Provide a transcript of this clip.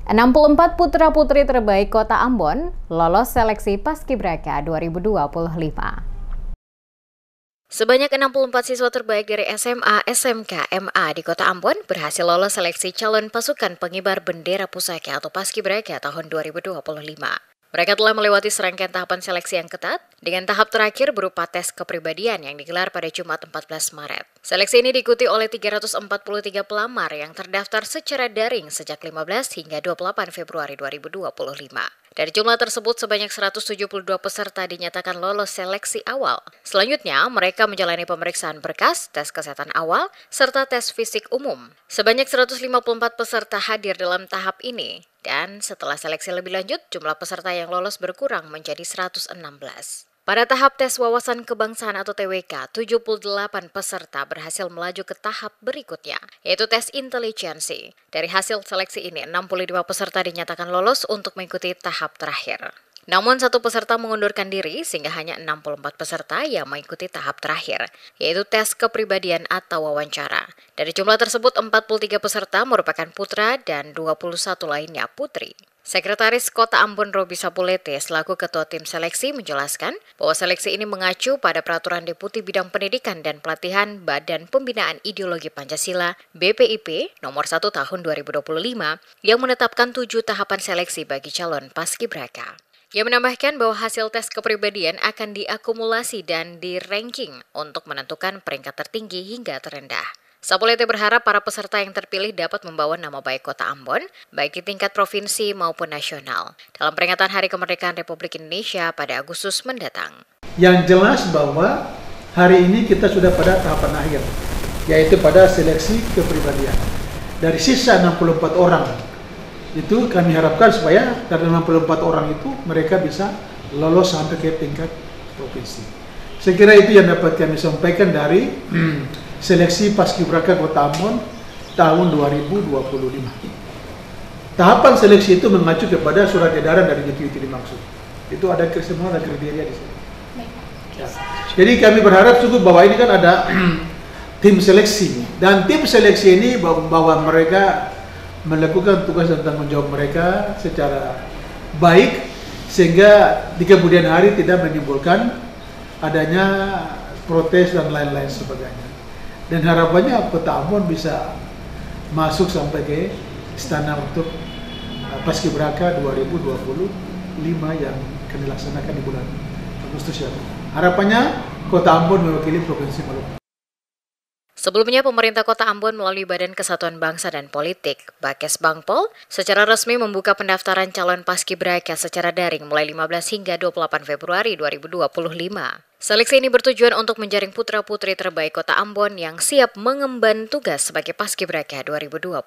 64 putra-putri terbaik Kota Ambon lolos seleksi Paskibraka 2025. Sebanyak 64 siswa terbaik dari SMA, SMK, MA di Kota Ambon berhasil lolos seleksi calon pasukan pengibar bendera pusaka atau Paskibraka tahun 2025. Mereka telah melewati serangkaian tahapan seleksi yang ketat, dengan tahap terakhir berupa tes kepribadian yang digelar pada Jumat 14 Maret. Seleksi ini diikuti oleh 343 pelamar yang terdaftar secara daring sejak 15 hingga 28 Februari 2025. Dari jumlah tersebut, sebanyak 172 peserta dinyatakan lolos seleksi awal. Selanjutnya, mereka menjalani pemeriksaan berkas, tes kesehatan awal, serta tes fisik umum. Sebanyak 154 peserta hadir dalam tahap ini. Dan setelah seleksi lebih lanjut, jumlah peserta yang lolos berkurang menjadi 116. Pada tahap tes wawasan kebangsaan atau TWK, 78 peserta berhasil melaju ke tahap berikutnya, yaitu tes intelijensi. Dari hasil seleksi ini, 65 peserta dinyatakan lolos untuk mengikuti tahap terakhir. Namun satu peserta mengundurkan diri sehingga hanya 64 peserta yang mengikuti tahap terakhir, yaitu tes kepribadian atau wawancara. Dari jumlah tersebut, 43 peserta merupakan putra dan 21 lainnya putri. Sekretaris Kota Ambon Robi Sapulete selaku Ketua Tim Seleksi menjelaskan bahwa seleksi ini mengacu pada Peraturan Deputi Bidang Pendidikan dan Pelatihan Badan Pembinaan Ideologi Pancasila BPIP nomor 1 tahun 2025 yang menetapkan 7 tahapan seleksi bagi calon Paskibraka. Ia menambahkan bahwa hasil tes kepribadian akan diakumulasi dan di-ranking untuk menentukan peringkat tertinggi hingga terendah. Sapulete berharap para peserta yang terpilih dapat membawa nama baik Kota Ambon, baik di tingkat provinsi maupun nasional, dalam peringatan Hari Kemerdekaan Republik Indonesia pada Agustus mendatang. Yang jelas bahwa hari ini kita sudah pada tahapan akhir, yaitu pada seleksi kepribadian. Dari sisa 64 orang, itu kami harapkan supaya dari 64 orang itu mereka bisa lolos sampai ke tingkat provinsi. Saya kira itu yang dapat kami sampaikan dari seleksi Paskibraka Kota Ambon tahun 2025. Tahapan seleksi itu mengacu kepada surat edaran dari Deputi dimaksud. Itu ada semua ada kriteria di sini. Ya. Jadi kami berharap cukup bahwa ini kan ada tim seleksi, dan tim seleksi ini bahwa mereka melakukan tugas dan tanggung jawab mereka secara baik sehingga di kemudian hari tidak menimbulkan adanya protes dan lain-lain sebagainya. Dan harapannya Kota Ambon bisa masuk sampai ke istana untuk Paskibraka 2025 yang akan dilaksanakan di bulan Agustus. Harapannya Kota Ambon mewakili Provinsi Maluku. Sebelumnya, pemerintah Kota Ambon melalui Badan Kesatuan Bangsa dan Politik, Bakes Bangpol, secara resmi membuka pendaftaran calon Paskibraka secara daring mulai 15 hingga 28 Februari 2025. Seleksi ini bertujuan untuk menjaring putra-putri terbaik Kota Ambon yang siap mengemban tugas sebagai Paskibraka 2025.